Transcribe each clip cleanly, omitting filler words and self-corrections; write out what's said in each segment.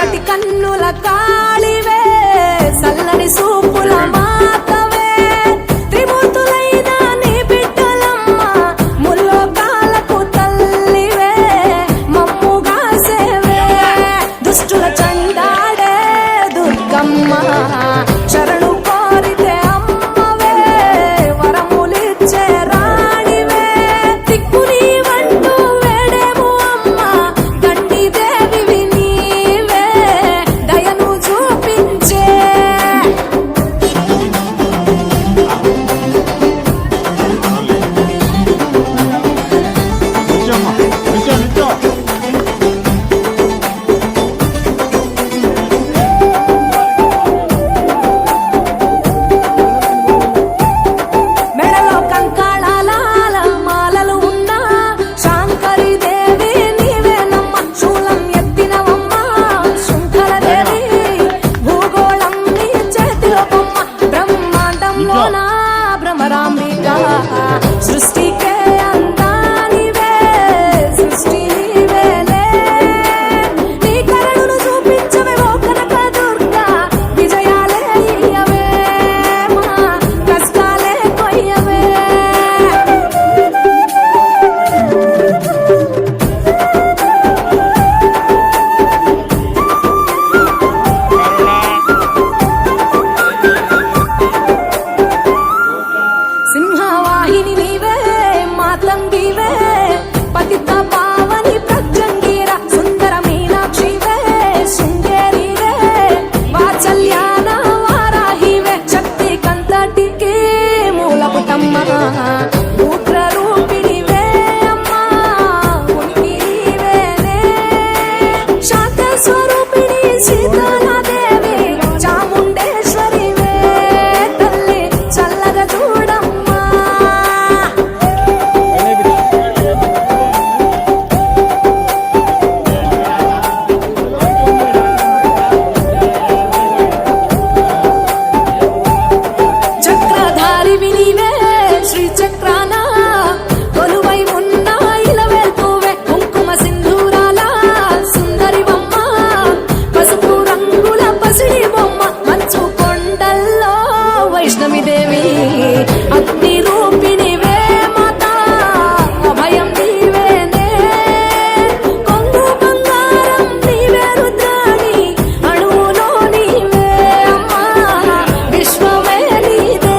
ఎర్రటి కన్నుల కాళివే సల్లని సూపుల మాతవే త్రిమూర్తులైన నీ బిడ్డలమ్మ ముల్లోకాలకు తల్లివే మమ్ముగా సేవే దుష్టుల చండాడే దుర్గమ్మ శరణు కోరితే అమ్మవే వరములిచ్చే రాణివే దిక్కు నీవంటూ వేడేము అమ్మ దండి దేవివి నీవే దయను చూపించే మెడలో కంకణాల మాలలు ఉన్న శాంకరి దేవి నీవేనమ్మ శూలం ఎత్తినవమ్మ శృంఖలదేవి భూగోళం నీ చేతిలో బొమ్మ బ్రహ్మాండంలోన భ్రమరాంబిక సృష్టికే అందానివే సృష్టి నీవేలే నీ కరుణను చూపించవే ఓ కనక దుర్గా విజయాలే ఇయ్యవే మా కష్టాలే కొయ్యవే సింహవాహిని నీవే మాతంగివే పతిత పావని ప్రత్యంగిర సుందర మీనాక్షివే శృంగేరివే వాత్సల్యాన వారాహివే శక్తి కంతటికి మూలపుటమ్మ ఉగ్ర రూపిణివే అమ్మా ఉనికి నీవేనే శాంత స్వరూపిణి సీతాదేవి చాముండేశ్వరివే తల్లి చల్లగా చూడమ్మా చక్రధారివి నీవే శ్రీ చక్రాన కొలువై ఉన్న ఇలవేల్పువే కుంకుమ సింధూరాల సుందరి బొమ్మ పసుపు రంగుల పసిడి బొమ్మ మంచు కొండల్లో వైష్ణవి దేవి అగ్ని రూపిణివే మాత అభయం నీవేనే కొంగు బంగారం నీవే రుద్రాణి అణువులో నీవే అమ్మా విశ్వమే నీదే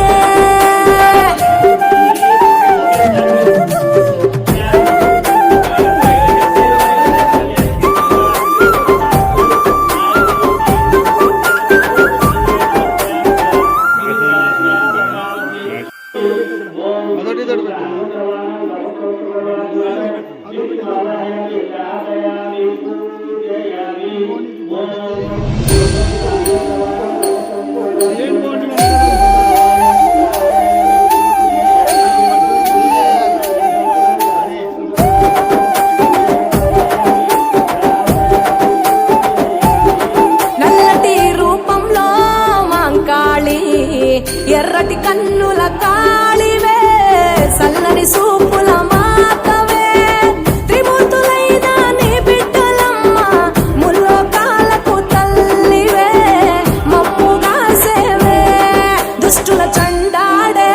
నల్లటి రూపంలో మాంకాళి ఎర్రటి కన్నుల కాళివే సల్లని సూపుల మాతవే త్రిమూర్తులైన నీ బిడ్డలమ్మ ముల్లోకాలకు తల్లివే మమ్ముగా సేవే దుష్టుల చండాడే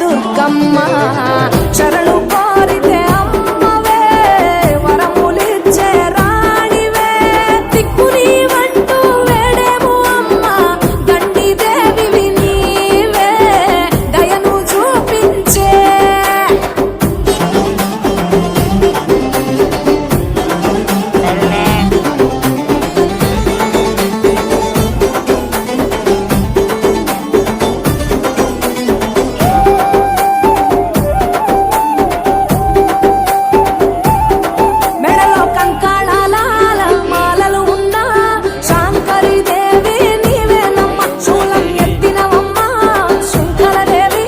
దుర్గమ్మ శరణు కోరితే అమ్మవే వరములిచ్చే రాణివే దిక్కు నీవంటూ వేడేము అమ్మ దండి దేవివి నీవే దయను చూపించే మెడలో కంకణాల మాలలు ఉన్న శాంకరి దేవి నీవేనమ్మ శూలం ఎత్తినవమ్మ శృంఖలదేవి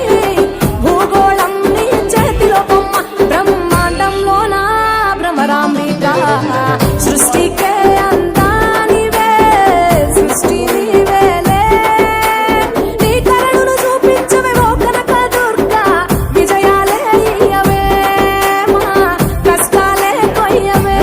భూగోళం నీ చేతిలో బొమ్మ బ్రహ్మాండంలోన భ్రమరాంబిక సృష్టికే అందానివే సృష్టి నీవేలే నీ కరుణను చూపించవే ఓ కనక దుర్గా విజయాలే ఇయ్యవే మా కష్టాలే కొయ్యవే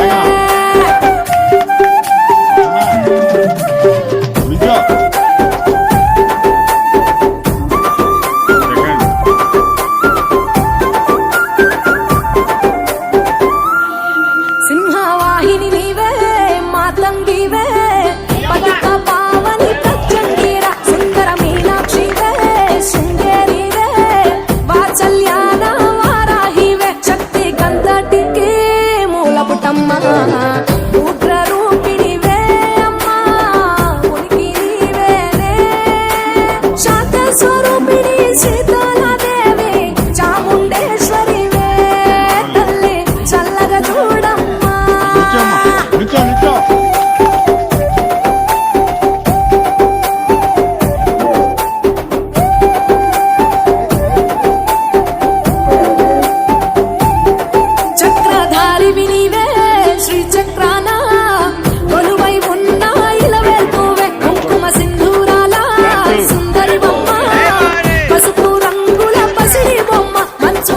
నీవేనమ్మా